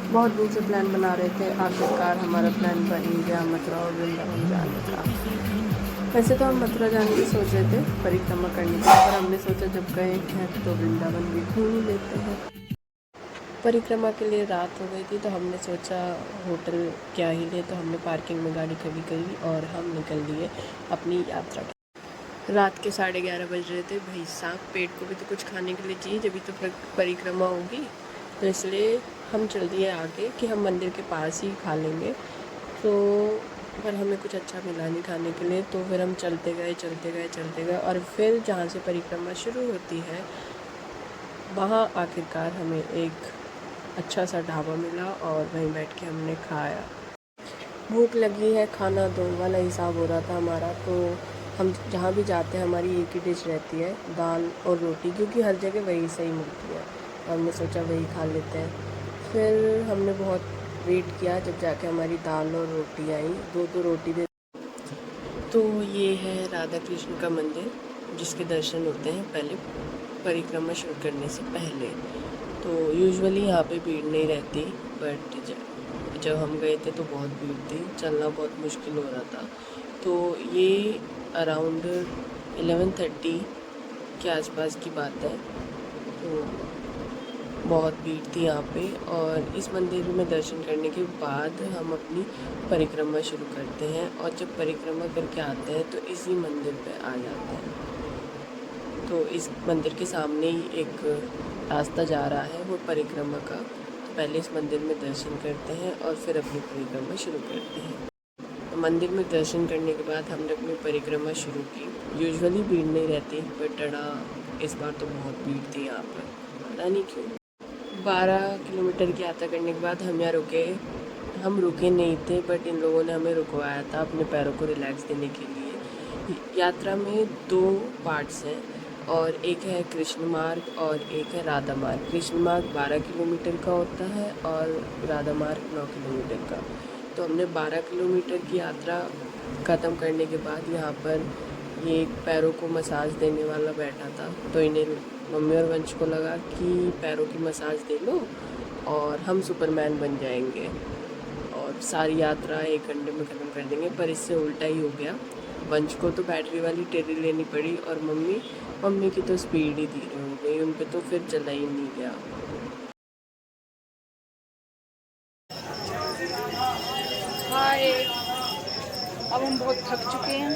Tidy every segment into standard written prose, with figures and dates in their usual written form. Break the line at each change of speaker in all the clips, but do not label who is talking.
बहुत दिन से प्लान बना रहे थे, आखिरकार हमारा प्लान बन ही गया मथुरा और वृंदावन जाने का। वैसे तो हम मथुरा जाने की सोच रहे थे परिक्रमा करने की, पर हमने सोचा जब गए हैं तो वृंदावन भी घूम ही लेते हैं। परिक्रमा के लिए रात हो गई थी तो हमने सोचा होटल क्या ही ले, तो हमने पार्किंग में गाड़ी खड़ी करी और हम निकल लिए अपनी यात्रा की। रात के 11:30 बज रहे थे। भाई साहब, पेट को भी तो कुछ खाने के लिए चाहिए, जब भी तो परिक्रमा होगी। तो इसलिए हम चल दिए आगे कि हम मंदिर के पास ही खा लेंगे। तो पर हमें कुछ अच्छा मिला नहीं खाने के लिए, तो फिर हम चलते गए और फिर जहाँ से परिक्रमा शुरू होती है वहाँ आखिरकार हमें एक अच्छा सा ढाबा मिला और वहीं बैठ के हमने खाया। भूख लगी है, खाना दो वाला हिसाब हो रहा था हमारा। तो हम जहाँ भी जाते हैं हमारी एक ही डिश रहती है, दाल और रोटी, क्योंकि हर जगह वही सही मिलती है। तो हमने सोचा वही खा लेते हैं। फिर हमने बहुत वेट किया, जब जाके हमारी दाल और रोटी आई, दो रोटी दे। तो ये है राधा कृष्ण का मंदिर, जिसके दर्शन होते हैं पहले परिक्रमा शुरू करने से पहले। तो यूजुअली यहाँ पे भीड़ नहीं रहती, बट जब हम गए थे तो बहुत भीड़ थी, चलना बहुत मुश्किल हो रहा था। तो ये अराउंड 11:30 के आसपास की बात है। तो बहुत भीड़ थी यहाँ पे, और इस मंदिर में दर्शन करने के बाद हम अपनी परिक्रमा शुरू करते हैं, और जब परिक्रमा करके आते हैं तो इसी मंदिर पे आ जाते हैं। तो इस मंदिर के सामने ही एक रास्ता जा रहा है वो परिक्रमा का। तो पहले इस मंदिर में दर्शन करते हैं और फिर अपनी परिक्रमा शुरू करते हैं। तो मंदिर में दर्शन करने के बाद हमने अपनी परिक्रमा शुरू की। यूजुअली भीड़ नहीं रहती, बट इस बार तो बहुत भीड़ थी यहाँ पर, पता नहीं क्यों। 12 किलोमीटर की यात्रा करने के बाद हम यहाँ रुके। हम रुके नहीं थे, बट इन लोगों ने हमें रुकवाया था अपने पैरों को रिलैक्स देने के लिए। यात्रा में 2 पार्ट्स हैं, और एक है कृष्ण मार्ग और एक है राधा मार्ग। कृष्ण मार्ग 12 किलोमीटर का होता है और राधा मार्ग 9 किलोमीटर का। तो हमने 12 किलोमीटर की यात्रा ख़त्म करने के बाद यहाँ पर ये पैरों को मसाज देने वाला बैठा था। तो इन्हें, मम्मी और वंश को लगा कि पैरों की मसाज दे लो और हम सुपरमैन बन जाएंगे और सारी यात्रा 1 घंटे में ख़त्म कर देंगे। पर इससे उल्टा ही हो गया। वंश को तो बैटरी वाली टेडी लेनी पड़ी, और मम्मी की तो स्पीड ही धीरे हो गई, उन पे तो फिर चला ही नहीं गया।
हाय, अब हम बहुत थक चुके हैं,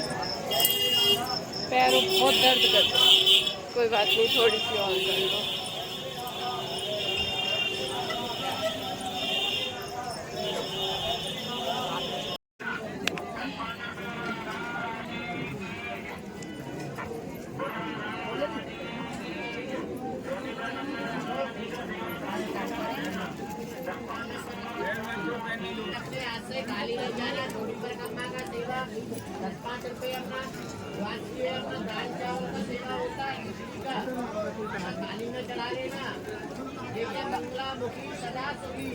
पैरों बहुत दर्द करते हैं। कोई बात नहीं, थोड़ी सी और कर लो। 10-5 रुपये अपना वाजपेयी अपना दाल चावल का सेवा होता है का थाली में चढ़ा लेना। देखिए मंगला मुखी सदा सुखी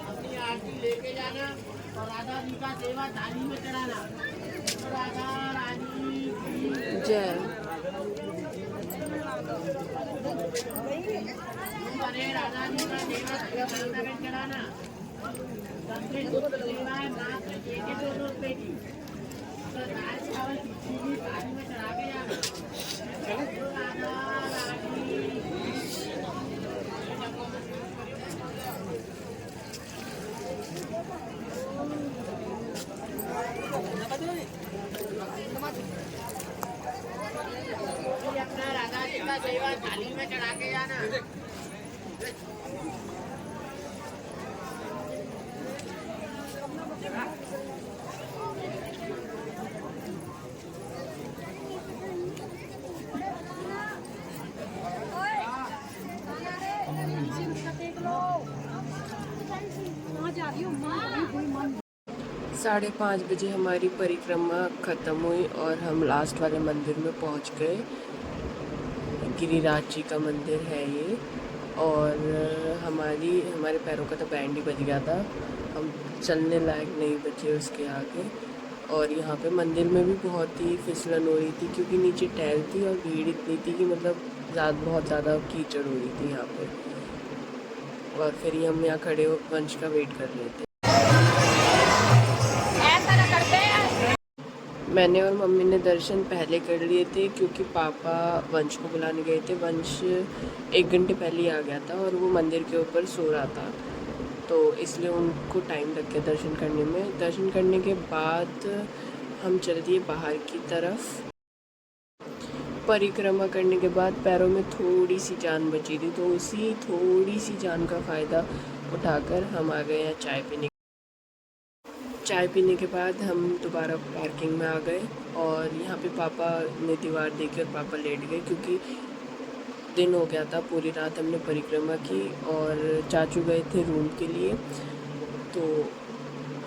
अपनी आरती लेके जाना और राधा जी का सेवा थाली में चढ़ाना। तो राधा रानी की
जय।
अरे राधा जी का सेवा में चढ़ाना। सबसे गुप्त सेवा है मात्र 1-2 रुपए की। दाल चावल खिचड़ी थाली में चढ़ा के जाना। राधा रानी अपना राधा जी का सेवा थाली में चढ़ा के जाना।
5:30 बजे हमारी परिक्रमा ख़त्म हुई और हम लास्ट वाले मंदिर में पहुंच गए। गिरिराज जी का मंदिर है ये, और हमारे पैरों का तो बैंड ही बज गया था। हम चलने लायक नहीं बचे उसके आगे। और यहाँ पे मंदिर में भी बहुत ही फिसलन हो रही थी, क्योंकि नीचे टहल थी और भीड़ इतनी थी कि मतलब बहुत ज़्यादा कीचड़ हो रही थी यहाँ पे। और फिर ही हम यहाँ खड़े हो वंश का वेट कर रहे थे। मैंने और मम्मी ने दर्शन पहले कर लिए थे क्योंकि पापा वंश को बुलाने गए थे। वंश 1 घंटे पहले ही आ गया था और वो मंदिर के ऊपर सो रहा था, तो इसलिए उनको टाइम लग गया दर्शन करने में। दर्शन करने के बाद हम चल दिए बाहर की तरफ। परिक्रमा करने के बाद पैरों में थोड़ी सी जान बची थी, तो उसी थोड़ी सी जान का फ़ायदा उठाकर हम आ गए यहाँ चाय पीने। चाय पीने के बाद हम दोबारा पार्किंग में आ गए और यहाँ पे पापा ने दीवार देखी और पापा लेट गए क्योंकि दिन हो गया था। पूरी रात हमने परिक्रमा की और चाचू गए थे रूम के लिए, तो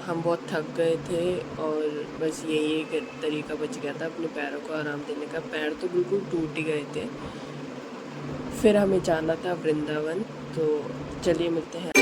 हम बहुत थक गए थे और बस यही एक तरीका बच गया था अपने पैरों को आराम देने का। पैर तो बिल्कुल टूट ही गए थे। फिर हमें जाना था वृंदावन, तो चलिए मिलते हैं।